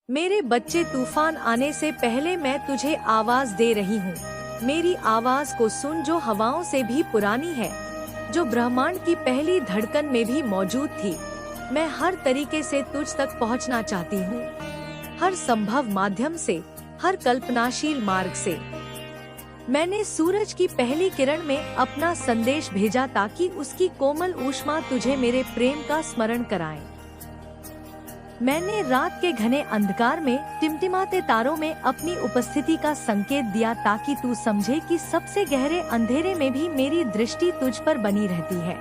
मेरे बच्चे, तूफान आने से पहले मैं तुझे आवाज दे रही हूँ। मेरी आवाज को सुन जो हवाओं से भी पुरानी है, जो ब्रह्मांड की पहली धड़कन में भी मौजूद थी। मैं हर तरीके से तुझ तक पहुँचना चाहती हूँ, हर संभव माध्यम से, हर कल्पनाशील मार्ग से। मैंने सूरज की पहली किरण में अपना संदेश भेजा ताकि उसकी कोमल ऊष्मा तुझे मेरे प्रेम का स्मरण कराए। मैंने रात के घने अंधकार में टिमटिमाते तारों में अपनी उपस्थिति का संकेत दिया ताकि तू समझे कि सबसे गहरे अंधेरे में भी मेरी दृष्टि तुझ पर बनी रहती है।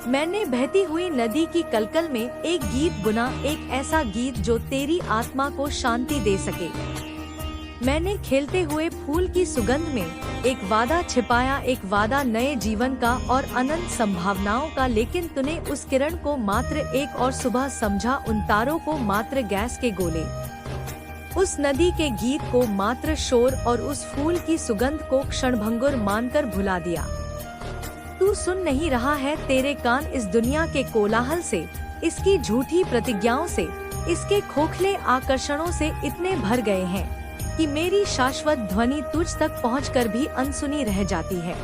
मैंने बहती हुई नदी की कलकल में एक गीत बुना, एक ऐसा गीत जो तेरी आत्मा को शांति दे सके। मैंने खेलते हुए फूल की सुगंध में एक वादा छिपाया, एक वादा नए जीवन का और अनंत संभावनाओं का। लेकिन तूने उस किरण को मात्र एक और सुबह समझा, उन तारों को मात्र गैस के गोले, उस नदी के गीत को मात्र शोर और उस फूल की सुगंध को क्षणभंगुर मानकर भुला दिया। तू सुन नहीं रहा है, तेरे कान इस दुनिया के कोलाहल से, इसकी झूठी प्रतिज्ञाओं से, इसके खोखले आकर्षणों से इतने भर गए हैं कि मेरी शाश्वत ध्वनि तुझ तक पहुंचकर भी अनसुनी रह जाती है।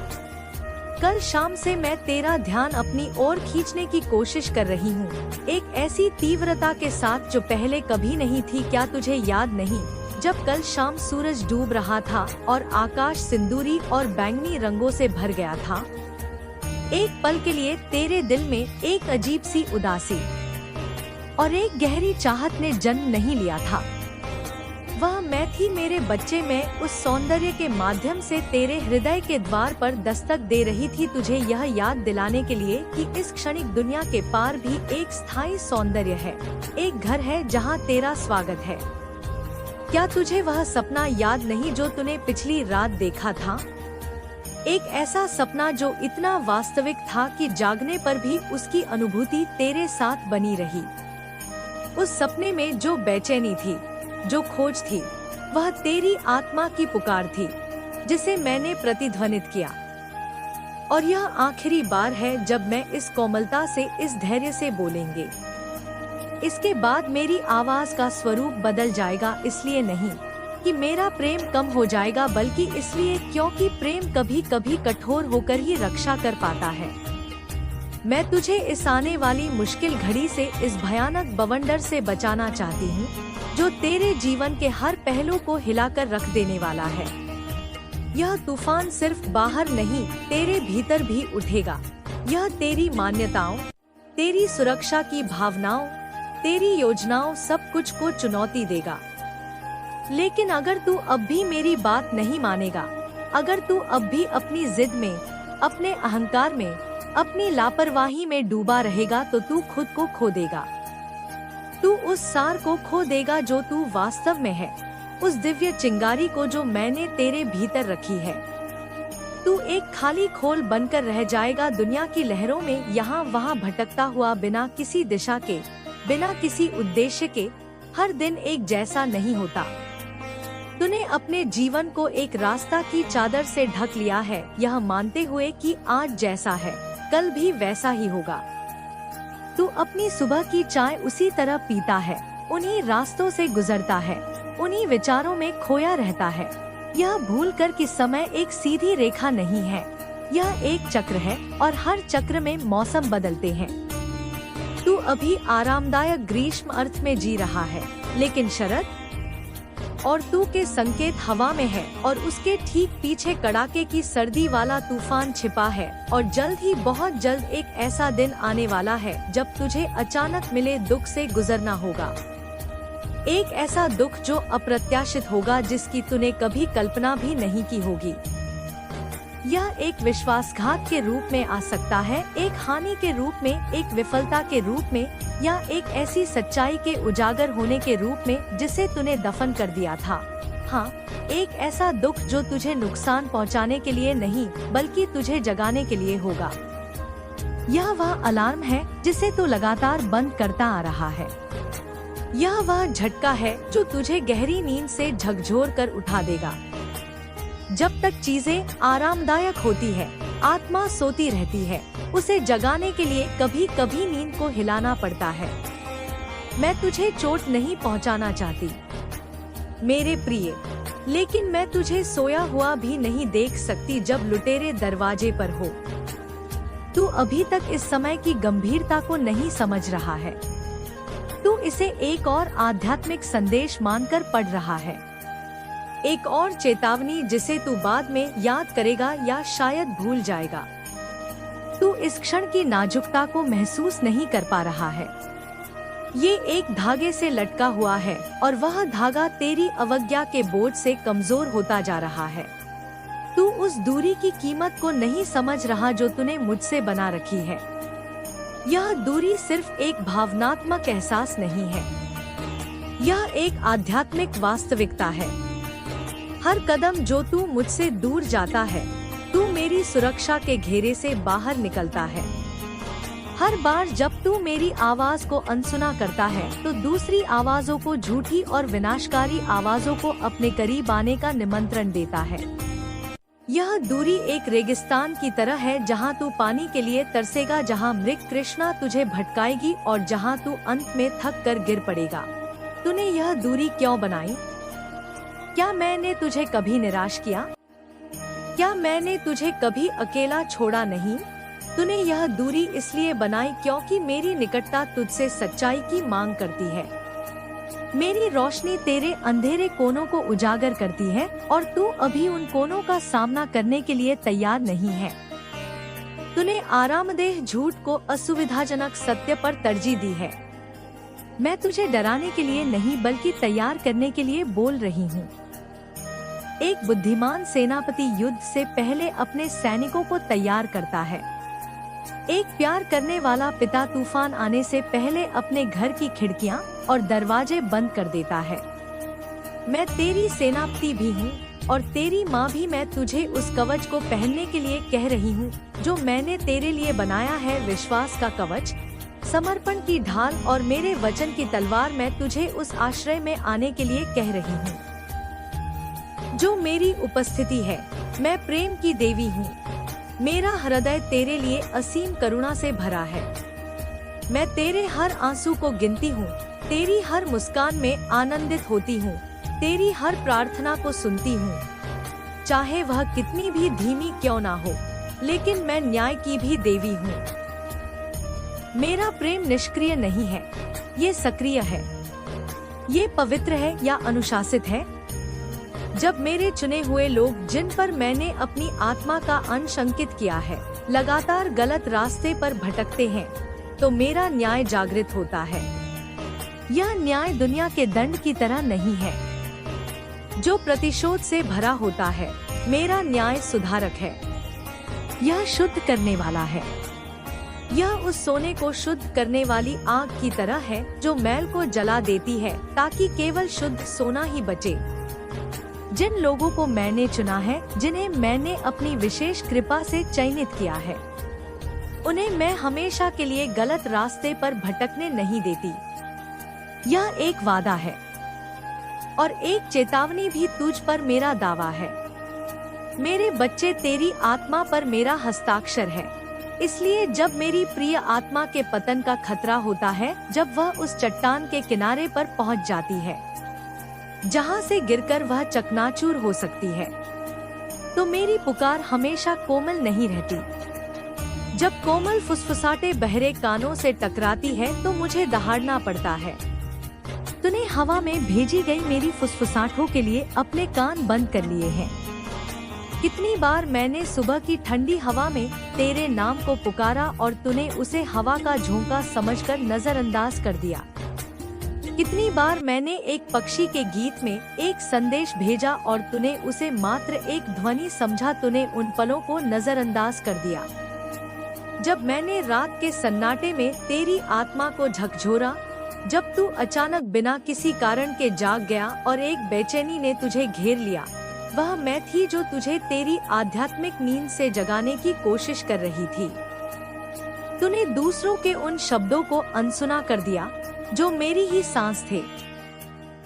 कल शाम से मैं तेरा ध्यान अपनी ओर खींचने की कोशिश कर रही हूँ, एक ऐसी तीव्रता के साथ जो पहले कभी नहीं थी। क्या तुझे याद नहीं, जब कल शाम सूरज डूब रहा था और आकाश सिंदूरी और बैंगनी रंगों से भर गया था? एक पल के लिए तेरे दिल में एक अजीब सी उदासी और एक गहरी चाहत ने जन्म नहीं लिया था। वह मैं थी मेरे बच्चे, मैं उस सौंदर्य के माध्यम से तेरे हृदय के द्वार पर दस्तक दे रही थी, तुझे यह याद दिलाने के लिए कि इस क्षणिक दुनिया के पार भी एक स्थायी सौंदर्य है, एक घर है जहां तेरा स्वागत है। क्या तुझे वह सपना याद नहीं जो तूने पिछली रात देखा था? एक ऐसा सपना जो इतना वास्तविक था कि जागने पर भी उसकी अनुभूति तेरे साथ बनी रही। उस सपने में जो बेचैनी थी, जो खोज थी, वह तेरी आत्मा की पुकार थी जिसे मैंने प्रतिध्वनित किया। और यह आखिरी बार है जब मैं इस कोमलता से, इस धैर्य से बोलेंगे। इसके बाद मेरी आवाज का स्वरूप बदल जाएगा, इसलिए नहीं कि मेरा प्रेम कम हो जाएगा, बल्कि इसलिए क्योंकि प्रेम कभी कभी कठोर होकर ही रक्षा कर पाता है। मैं तुझे इस आने वाली मुश्किल घड़ी से, इस भयानक बवंडर से बचाना चाहती हूँ जो तेरे जीवन के हर पहलू को हिलाकर रख देने वाला है। यह तूफान सिर्फ बाहर नहीं, तेरे भीतर भी उठेगा। यह तेरी मान्यताओं, तेरी सुरक्षा की भावनाओं, तेरी योजनाओं, सब कुछ को चुनौती देगा। लेकिन अगर तू अब भी मेरी बात नहीं मानेगा, अगर तू अब भी अपनी जिद में, अपने अहंकार में, अपनी लापरवाही में डूबा रहेगा, तो तू खुद को खो देगा। तू उस सार को खो देगा जो तू वास्तव में है, उस दिव्य चिंगारी को जो मैंने तेरे भीतर रखी है। तू एक खाली खोल बनकर रह जाएगा, दुनिया की लहरों में यहाँ वहाँ भटकता हुआ, बिना किसी दिशा के, बिना किसी उद्देश्य के। हर दिन एक जैसा नहीं होता। तूने अपने जीवन को एक रास्ता की चादर से ढक लिया है, यह मानते हुए कि आज जैसा है कल भी वैसा ही होगा। तू अपनी सुबह की चाय उसी तरह पीता है, उन्हीं रास्तों से गुजरता है, उन्हीं विचारों में खोया रहता है। यह भूल कर कि समय एक सीधी रेखा नहीं है, यह एक चक्र है और हर चक्र में मौसम बदलते हैं। तू अभी आरामदायक ग्रीष्म अर्थ में जी रहा है, लेकिन शरद और तू के संकेत हवा में है और उसके ठीक पीछे कड़ाके की सर्दी वाला तूफान छिपा है। और जल्द ही, बहुत जल्द एक ऐसा दिन आने वाला है जब तुझे अचानक मिले दुख से गुजरना होगा। एक ऐसा दुख जो अप्रत्याशित होगा, जिसकी तूने कभी कल्पना भी नहीं की होगी। यह एक विश्वासघात के रूप में आ सकता है, एक हानि के रूप में, एक विफलता के रूप में, या एक ऐसी सच्चाई के उजागर होने के रूप में जिसे तूने दफन कर दिया था। हाँ, एक ऐसा दुख जो तुझे नुकसान पहुंचाने के लिए नहीं, बल्कि तुझे जगाने के लिए होगा। यह वह अलार्म है जिसे तू लगातार बंद करता आ रहा है। यह वह झटका है जो तुझे गहरी नींद से झकझोर कर उठा देगा। जब तक चीजें आरामदायक होती है, आत्मा सोती रहती है, उसे जगाने के लिए कभी कभी नींद को हिलाना पड़ता है। मैं तुझे चोट नहीं पहुंचाना चाहती मेरे प्रिय, लेकिन मैं तुझे सोया हुआ भी नहीं देख सकती जब लुटेरे दरवाजे पर हो। तू अभी तक इस समय की गंभीरता को नहीं समझ रहा है। तू इसे एक और आध्यात्मिक संदेश मानकर पढ़ रहा है, एक और चेतावनी जिसे तू बाद में याद करेगा या शायद भूल जाएगा। तू इस क्षण की नाजुकता को महसूस नहीं कर पा रहा है। ये एक धागे से लटका हुआ है और वह धागा तेरी अवज्ञा के बोझ से कमजोर होता जा रहा है। तू उस दूरी की कीमत को नहीं समझ रहा जो तूने मुझसे बना रखी है। यह दूरी सिर्फ एक भावनात्मक एहसास नहीं है, यह एक आध्यात्मिक वास्तविकता है। हर कदम जो तू मुझसे दूर जाता है, तू मेरी सुरक्षा के घेरे से बाहर निकलता है। हर बार जब तू मेरी आवाज को अनसुना करता है, तो दूसरी आवाजों को, झूठी और विनाशकारी आवाजों को अपने करीब आने का निमंत्रण देता है। यह दूरी एक रेगिस्तान की तरह है जहां तू पानी के लिए तरसेगा, जहां मृग तृष्णा तुझे भटकाएगी और जहां तू अंत में थक कर गिर पड़ेगा। तूने यह दूरी क्यों बनाई? क्या मैंने तुझे कभी निराश किया? क्या मैंने तुझे कभी अकेला छोड़ा नहीं? तूने यह दूरी इसलिए बनाई क्योंकि मेरी निकटता तुझसे सच्चाई की मांग करती है। मेरी रोशनी तेरे अंधेरे कोनों को उजागर करती है और तू अभी उन कोनों का सामना करने के लिए तैयार नहीं है। तूने आरामदेह झूठ को असुविधाजनक सत्य पर तरजीह दी है। मैं तुझे डराने के लिए नहीं बल्कि तैयार करने के लिए बोल रही हूँ। एक बुद्धिमान सेनापति युद्ध से पहले अपने सैनिकों को तैयार करता है। एक प्यार करने वाला पिता तूफान आने से पहले अपने घर की खिड़कियां और दरवाजे बंद कर देता है। मैं तेरी सेनापति भी हूँ और तेरी माँ भी। मैं तुझे उस कवच को पहनने के लिए कह रही हूँ जो मैंने तेरे लिए बनाया है, विश्वास का कवच, समर्पण की ढाल और मेरे वचन की तलवार। मैं तुझे उस आश्रय में आने के लिए कह रही हूँ जो मेरी उपस्थिति है। मैं प्रेम की देवी हूँ। मेरा हृदय तेरे लिए असीम करुणा से भरा है। मैं तेरे हर आंसू को गिनती हूँ, तेरी हर मुस्कान में आनंदित होती हूँ, तेरी हर प्रार्थना को सुनती हूँ, चाहे वह कितनी भी धीमी क्यों ना हो। लेकिन मैं न्याय की भी देवी हूँ। मेरा प्रेम निष्क्रिय नहीं है, ये सक्रिय है। ये पवित्र है या अनुशासित है। जब मेरे चुने हुए लोग, जिन पर मैंने अपनी आत्मा का अंश अंकित किया है, लगातार गलत रास्ते पर भटकते हैं, तो मेरा न्याय जागृत होता है। यह न्याय दुनिया के दंड की तरह नहीं है जो प्रतिशोध से भरा होता है। मेरा न्याय सुधारक है। यह शुद्ध करने वाला है। यह उस सोने को शुद्ध करने वाली आग की तरह है जो मैल को जला देती है ताकि केवल शुद्ध सोना ही बचे। जिन लोगों को मैंने चुना है, जिन्हें मैंने अपनी विशेष कृपा से चयनित किया है, उन्हें मैं हमेशा के लिए गलत रास्ते पर भटकने नहीं देती। यह एक वादा है और एक चेतावनी भी तुझ पर मेरा दावा है। मेरे बच्चे, तेरी आत्मा पर मेरा हस्ताक्षर है। इसलिए जब मेरी प्रिय आत्मा के पतन का खतरा होता है, जब वह उस चट्टान के किनारे पर पहुंच जाती है जहां से गिरकर वह चकनाचूर हो सकती है, तो मेरी पुकार हमेशा कोमल नहीं रहती। जब कोमल फुसफुसाटे बहरे कानों से टकराती है तो मुझे दहाड़ना पड़ता है। तूने हवा में भेजी गई मेरी फुसफुसाहटों के लिए अपने कान बंद कर लिए हैं। कितनी बार मैंने सुबह की ठंडी हवा में तेरे नाम को पुकारा और तूने उसे हवा का झोंका समझकर नजरअंदाज कर दिया। कितनी बार मैंने एक पक्षी के गीत में एक संदेश भेजा और तूने उसे मात्र एक ध्वनि समझा। तूने उन पलों को नजरअंदाज कर दिया जब मैंने रात के सन्नाटे में तेरी आत्मा को झकझोरा, जब तू अचानक बिना किसी कारण के जाग गया और एक बेचैनी ने तुझे घेर लिया। वह मैं थी जो तुझे तेरी आध्यात्मिक नींद से जगाने की कोशिश कर रही थी। तूने दूसरों के उन शब्दों को अनसुना कर दिया जो मेरी ही सांस थे।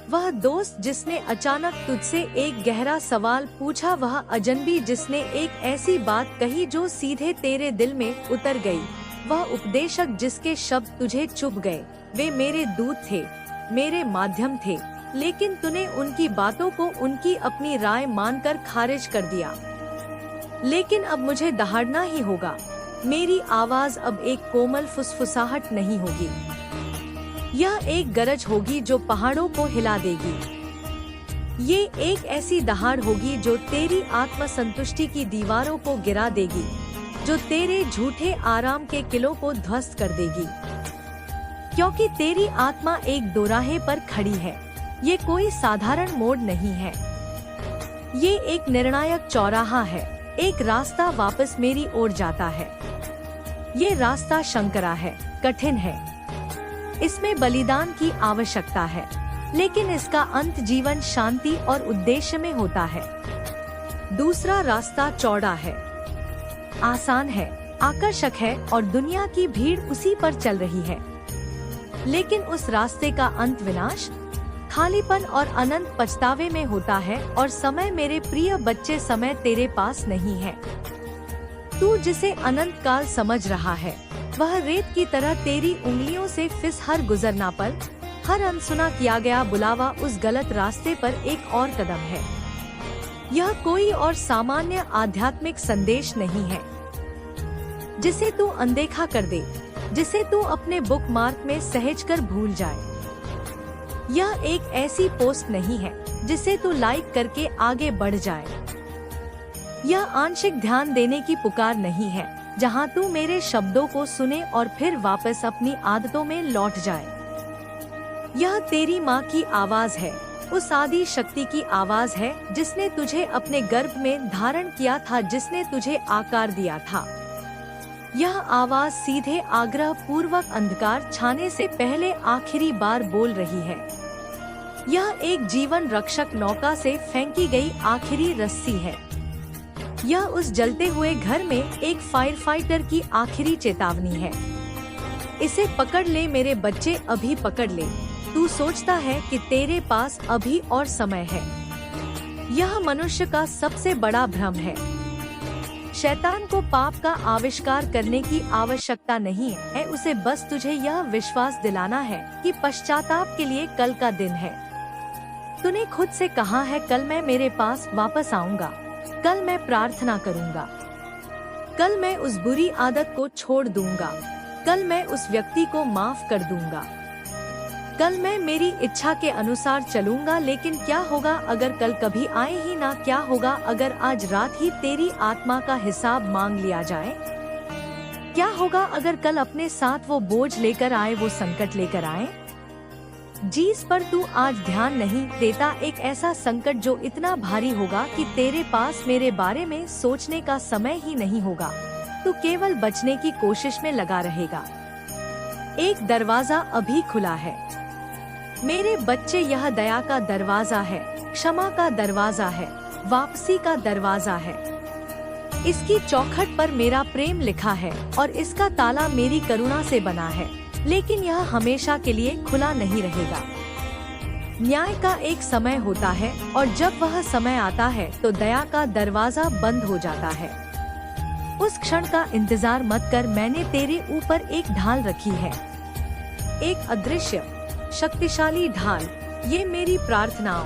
वह दोस्त जिसने अचानक तुझसे एक गहरा सवाल पूछा, वह अजनबी जिसने एक ऐसी बात कही जो सीधे तेरे दिल में उतर गई। वह उपदेशक जिसके शब्द तुझे चुभ गए, वे मेरे दूत थे, मेरे माध्यम थे, लेकिन तूने उनकी बातों को उनकी अपनी राय मानकर खारिज कर दिया। लेकिन अब मुझे दहाड़ना ही होगा। मेरी आवाज अब एक कोमल फुसफुसाहट नहीं होगी, यह एक गरज होगी जो पहाड़ों को हिला देगी। ये एक ऐसी दहाड़ होगी जो तेरी आत्मसंतुष्टि की दीवारों को गिरा देगी, जो तेरे झूठे आराम के किलों को ध्वस्त कर देगी। क्योंकि तेरी आत्मा एक दोराहे पर खड़ी है। ये कोई साधारण मोड़ नहीं है, ये एक निर्णायक चौराहा है। एक रास्ता वापस मेरी ओर जाता है। ये रास्ता शंकरा है, कठिन है, इसमें बलिदान की आवश्यकता है, लेकिन इसका अंत जीवन शांति और उद्देश्य में होता है। दूसरा रास्ता चौड़ा है, आसान है, आकर्षक है और दुनिया की भीड़ उसी पर चल रही है। लेकिन उस रास्ते का अंत विनाश, खालीपन और अनंत पछतावे में होता है। और समय, मेरे प्रिय बच्चे, समय तेरे पास नहीं है। तू जिसे अनंत काल समझ रहा है, वह रेत की तरह तेरी उंगलियों से फिस हर गुजरना पर, हर अनसुना किया गया बुलावा उस गलत रास्ते पर एक और कदम है। यह कोई और सामान्य आध्यात्मिक संदेश नहीं है जिसे तू अनदेखा कर दे, जिसे तू अपने बुकमार्क में सहेजकर भूल जाए। यह एक ऐसी पोस्ट नहीं है जिसे तू लाइक करके आगे बढ़ जाए। यह आंशिक ध्यान देने की पुकार नहीं है जहां तू मेरे शब्दों को सुने और फिर वापस अपनी आदतों में लौट जाए। यह तेरी माँ की आवाज है, उस आदि शक्ति की आवाज है जिसने तुझे अपने गर्भ में धारण किया था, जिसने तुझे आकार दिया था। यह आवाज सीधे आग्रह पूर्वक अंधकार छाने से पहले आखिरी बार बोल रही है। यह एक जीवन रक्षक नौका से फेंकी गई आखिरी रस्सी है। यह उस जलते हुए घर में एक फायर फाइटर की आखिरी चेतावनी है। इसे पकड़ ले मेरे बच्चे, अभी पकड़ ले। तू सोचता है कि तेरे पास अभी और समय है। यह मनुष्य का सबसे बड़ा भ्रम है। शैतान को पाप का आविष्कार करने की आवश्यकता नहीं है, उसे बस तुझे यह विश्वास दिलाना है कि पश्चाताप के लिए कल का दिन है। तूने खुद से कहा है, कल मैं मेरे पास वापस आऊंगा, कल मैं प्रार्थना करूंगा, कल मैं उस बुरी आदत को छोड़ दूंगा, कल मैं उस व्यक्ति को माफ कर दूंगा, कल मैं मेरी इच्छा के अनुसार चलूंगा। लेकिन क्या होगा अगर कल कभी आए ही ना? क्या होगा अगर आज रात ही तेरी आत्मा का हिसाब मांग लिया जाए? क्या होगा अगर कल अपने साथ वो बोझ लेकर आए, वो संकट लेकर आए जिस पर तू आज ध्यान नहीं देता? एक ऐसा संकट जो इतना भारी होगा कि तेरे पास मेरे बारे में सोचने का समय ही नहीं होगा। तू केवल बचने की कोशिश में लगा रहेगा। एक दरवाजा अभी खुला है मेरे बच्चे, यह दया का दरवाजा है, क्षमा का दरवाजा है, वापसी का दरवाजा है। इसकी चौखट पर मेरा प्रेम लिखा है और इसका ताला मेरी करुणा से बना है, लेकिन यह हमेशा के लिए खुला नहीं रहेगा। न्याय का एक समय होता है और जब वह समय आता है तो दया का दरवाजा बंद हो जाता है। उस क्षण का इंतजार मत कर, मैंने तेरे ऊपर एक ढाल रखी है, एक अदृश्य शक्तिशाली ढाल। ये मेरी प्रार्थनाओं,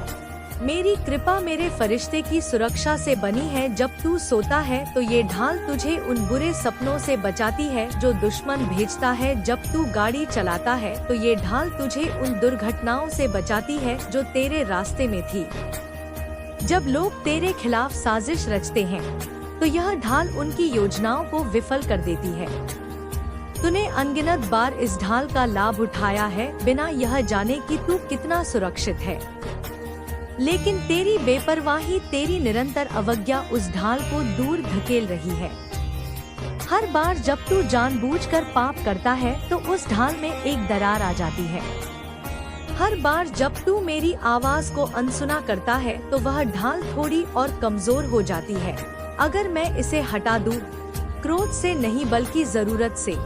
मेरी कृपा, मेरे फरिश्ते की सुरक्षा से बनी है। जब तू सोता है तो ये ढाल तुझे उन बुरे सपनों से बचाती है जो दुश्मन भेजता है। जब तू गाड़ी चलाता है तो ये ढाल तुझे उन दुर्घटनाओं से बचाती है जो तेरे रास्ते में थी। जब लोग तेरे खिलाफ साजिश रचते हैं तो यह ढाल उनकी योजनाओं को विफल कर देती है। तूने अनगिनत बार इस ढाल का लाभ उठाया है बिना यह जाने कि तू कितना सुरक्षित है, लेकिन तेरी बेपरवाही, तेरी निरंतर अवज्ञा उस ढाल को दूर धकेल रही है। हर बार जब तू जानबूझकर पाप करता है तो उस ढाल में एक दरार आ जाती है। हर बार जब तू मेरी आवाज को अनसुना करता है तो वह ढाल थोड़ी और कमजोर हो जाती है। अगर मैं इसे हटा दूं, क्रोध से नहीं बल्कि जरूरत से,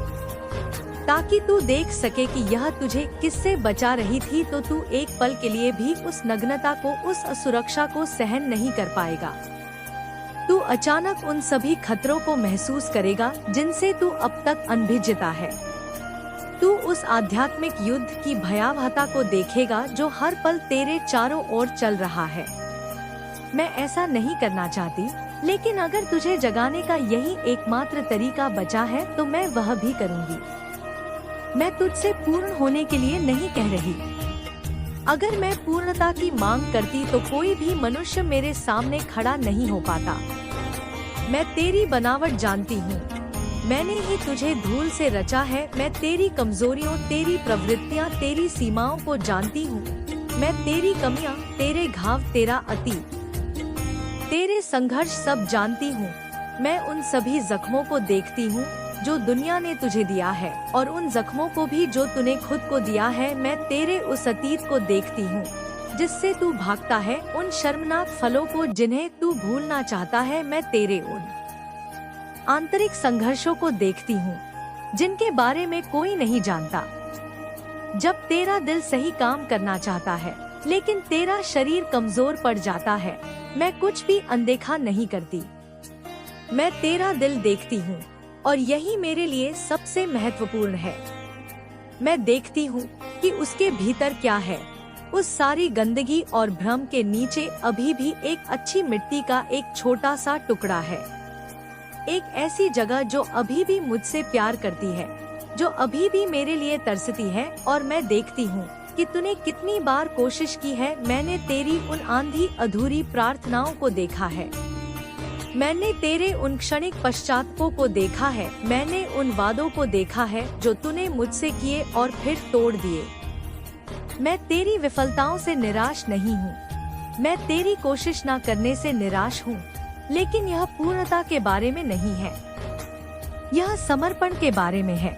ताकि तू देख सके कि यह तुझे किससे बचा रही थी, तो तू एक पल के लिए भी उस नग्नता को, उस असुरक्षा को सहन नहीं कर पाएगा। तू अचानक उन सभी खतरों को महसूस करेगा जिनसे तू अब तक अनभिज्ञता है। तू उस आध्यात्मिक युद्ध की भयावहता को देखेगा जो हर पल तेरे चारों ओर चल रहा है। मैं ऐसा नहीं करना चाहती, लेकिन अगर तुझे जगाने का यही एकमात्र तरीका बचा है तो मैं वह भी करूंगी। मैं तुझसे पूर्ण होने के लिए नहीं कह रही। अगर मैं पूर्णता की मांग करती तो कोई भी मनुष्य मेरे सामने खड़ा नहीं हो पाता। मैं तेरी बनावट जानती हूँ। मैंने ही तुझे धूल से रचा है। मैं तेरी कमजोरियों, तेरी प्रवृत्तियाँ, तेरी सीमाओं को जानती हूँ। मैं तेरी कमियाँ, तेरे घाव, तेरा अतीत, तेरे संघर्ष सब जानती हूँ। मैं उन सभी जख्मों को देखती हूँ जो दुनिया ने तुझे दिया है, और उन जख्मों को भी जो तूने खुद को दिया है। मैं तेरे उस अतीत को देखती हूँ जिससे तू भागता है, उन शर्मनाक फलों को जिन्हें तू भूलना चाहता है। मैं तेरे उन आंतरिक संघर्षों को देखती हूँ जिनके बारे में कोई नहीं जानता। जब तेरा दिल सही काम करना चाहता है लेकिन तेरा शरीर कमजोर पड़ जाता है, मैं कुछ भी अनदेखा नहीं करती। मैं तेरा दिल देखती हूँ और यही मेरे लिए सबसे महत्वपूर्ण है। मैं देखती हूँ कि उसके भीतर क्या है। उस सारी गंदगी और भ्रम के नीचे अभी भी एक अच्छी मिट्टी का एक छोटा सा टुकड़ा है। एक ऐसी जगह जो अभी भी मुझसे प्यार करती है, जो अभी भी मेरे लिए तरसती है। और मैं देखती हूँ कि तूने कितनी बार कोशिश की है। मैंने तेरी उन आंधी अधूरी प्रार्थनाओं को देखा है। मैंने तेरे उन क्षणिक पश्चातापों को देखा है। मैंने उन वादों को देखा है जो तूने मुझसे किए और फिर तोड़ दिए। मैं तेरी विफलताओं से निराश नहीं हूँ। मैं तेरी कोशिश न करने से निराश हूँ, लेकिन यह पूर्णता के बारे में नहीं है। यह समर्पण के बारे में है।